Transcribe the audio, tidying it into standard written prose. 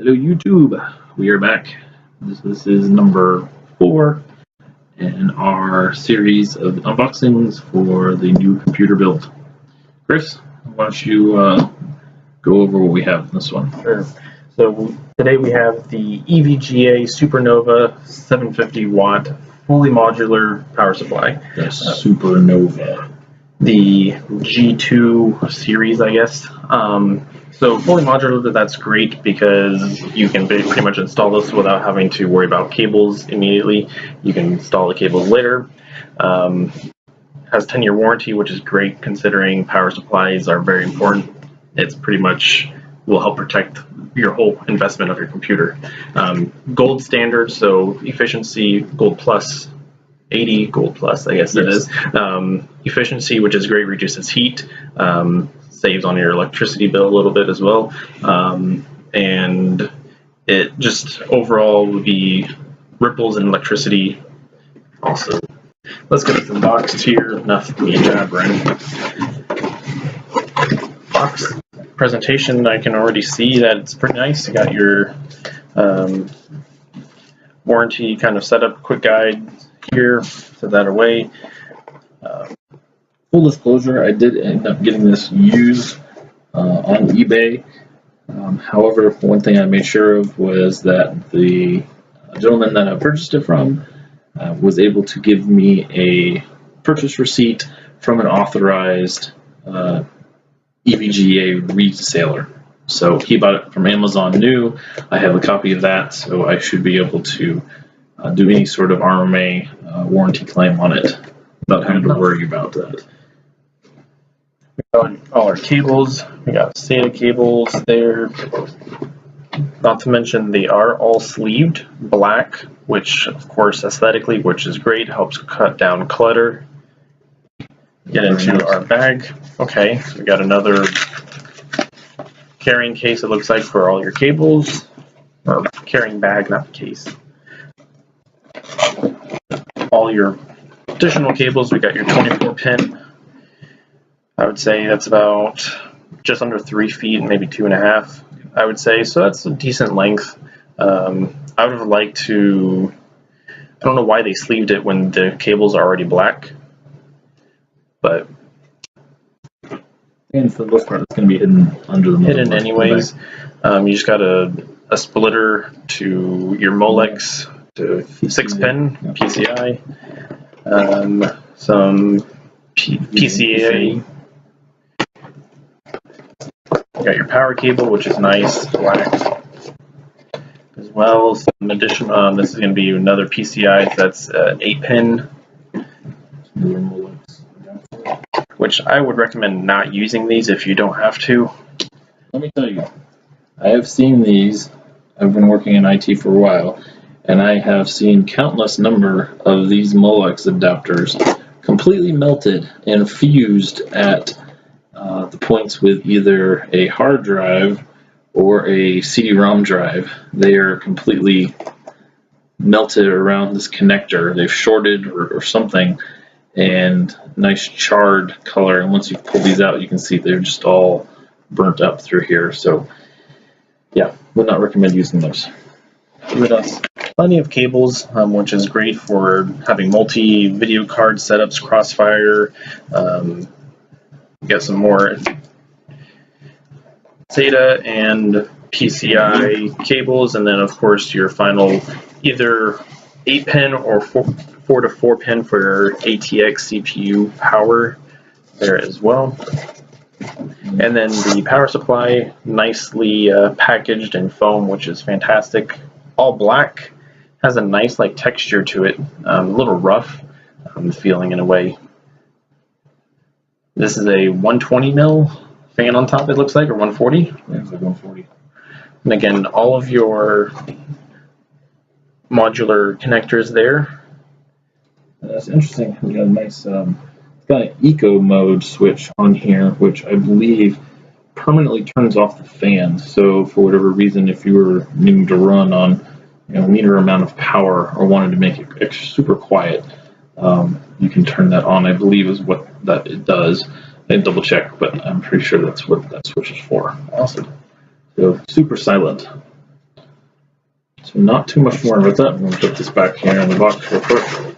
Hello YouTube, we are back. This is number 4 in our series of unboxings for the new computer build. Chris, why don't you go over what we have in this one? Sure. So today we have the EVGA Supernova 750 watt fully modular power supply. The Supernova. The G2 series, I guess. So fully modular, that's great because you can pretty much install this without having to worry about cables immediately. You can install the cables later. Has 10-year warranty, which is great considering power supplies are very important. It's pretty much will help protect your whole investment of your computer. Gold standard, so efficiency, gold plus, 80 gold plus, I guess. Yes. It is. Efficiency, which is great, reduces heat, saves on your electricity bill a little bit as well, and it just overall would be ripples in electricity. Also, let's get it unboxed here. Enough of me jabbering. Box presentation, I can already see that it's pretty nice. You got your warranty kind of setup, quick guide here, set that away. Full disclosure, I did end up getting this used on eBay. However, one thing I made sure of was that the gentleman that I purchased it from was able to give me a purchase receipt from an authorized EVGA reseller. So he bought it from Amazon new. I have a copy of that, so I should be able to do any sort of RMA warranty claim on it without having to worry about that. We got all our cables. We got SATA cables there. Not to mention they are all sleeved black, which of course aesthetically, which is great, helps cut down clutter. Get into our bag. Okay, so we got another carrying case, it looks like, for all your cables, or carrying bag, not the case. All your additional cables, we got your 24 pin. I would say that's about just under 3 feet, maybe 2.5, I would say. So that's a decent length. I would have liked to, I don't know why they sleeved it when the cables are already black, but. And for the most part, it's going to be hidden under the motherboard. Hidden anyways. You just got a splitter to your Molex to 6-pin PCI, some PCA. You got your power cable, which is nice, black as well. Some additional. This is going to be another PCI. So that's 8-pin. Which I would recommend not using these if you don't have to. Let me tell you, I have seen these. I've been working in IT for a while, and I have seen countless number of these Molex adapters completely melted and fused at the points with either a hard drive or a CD-ROM drive. They are completely melted around this connector. They've shorted or something, and nice charred color. And once you pull these out, you can see they're just all burnt up through here. So yeah, would not recommend using those. With us, plenty of cables, which is great for having multi-video card setups, Crossfire. Get some more SATA and PCI cables, and then of course your final either 8-pin or 4 to 4-pin for your ATX CPU power there as well. And then the power supply, nicely packaged in foam, which is fantastic. All black, has a nice like texture to it, a little rough feeling in a way. This is a 120 mil fan on top, it looks like, or 140? Yeah, it's like 140. And again, all of your modular connectors there. That's interesting. We got a nice, it's got an eco mode switch on here, which I believe permanently turns off the fan. So for whatever reason, if you were needing to run on a meter amount of power or wanted to make it super quiet, you can turn that on. I believe is what that it does. I didn't double check, but I'm pretty sure that's what that switch is for. Awesome. So super silent. So not too much more with that. I'm going to put this back here in the box real quick.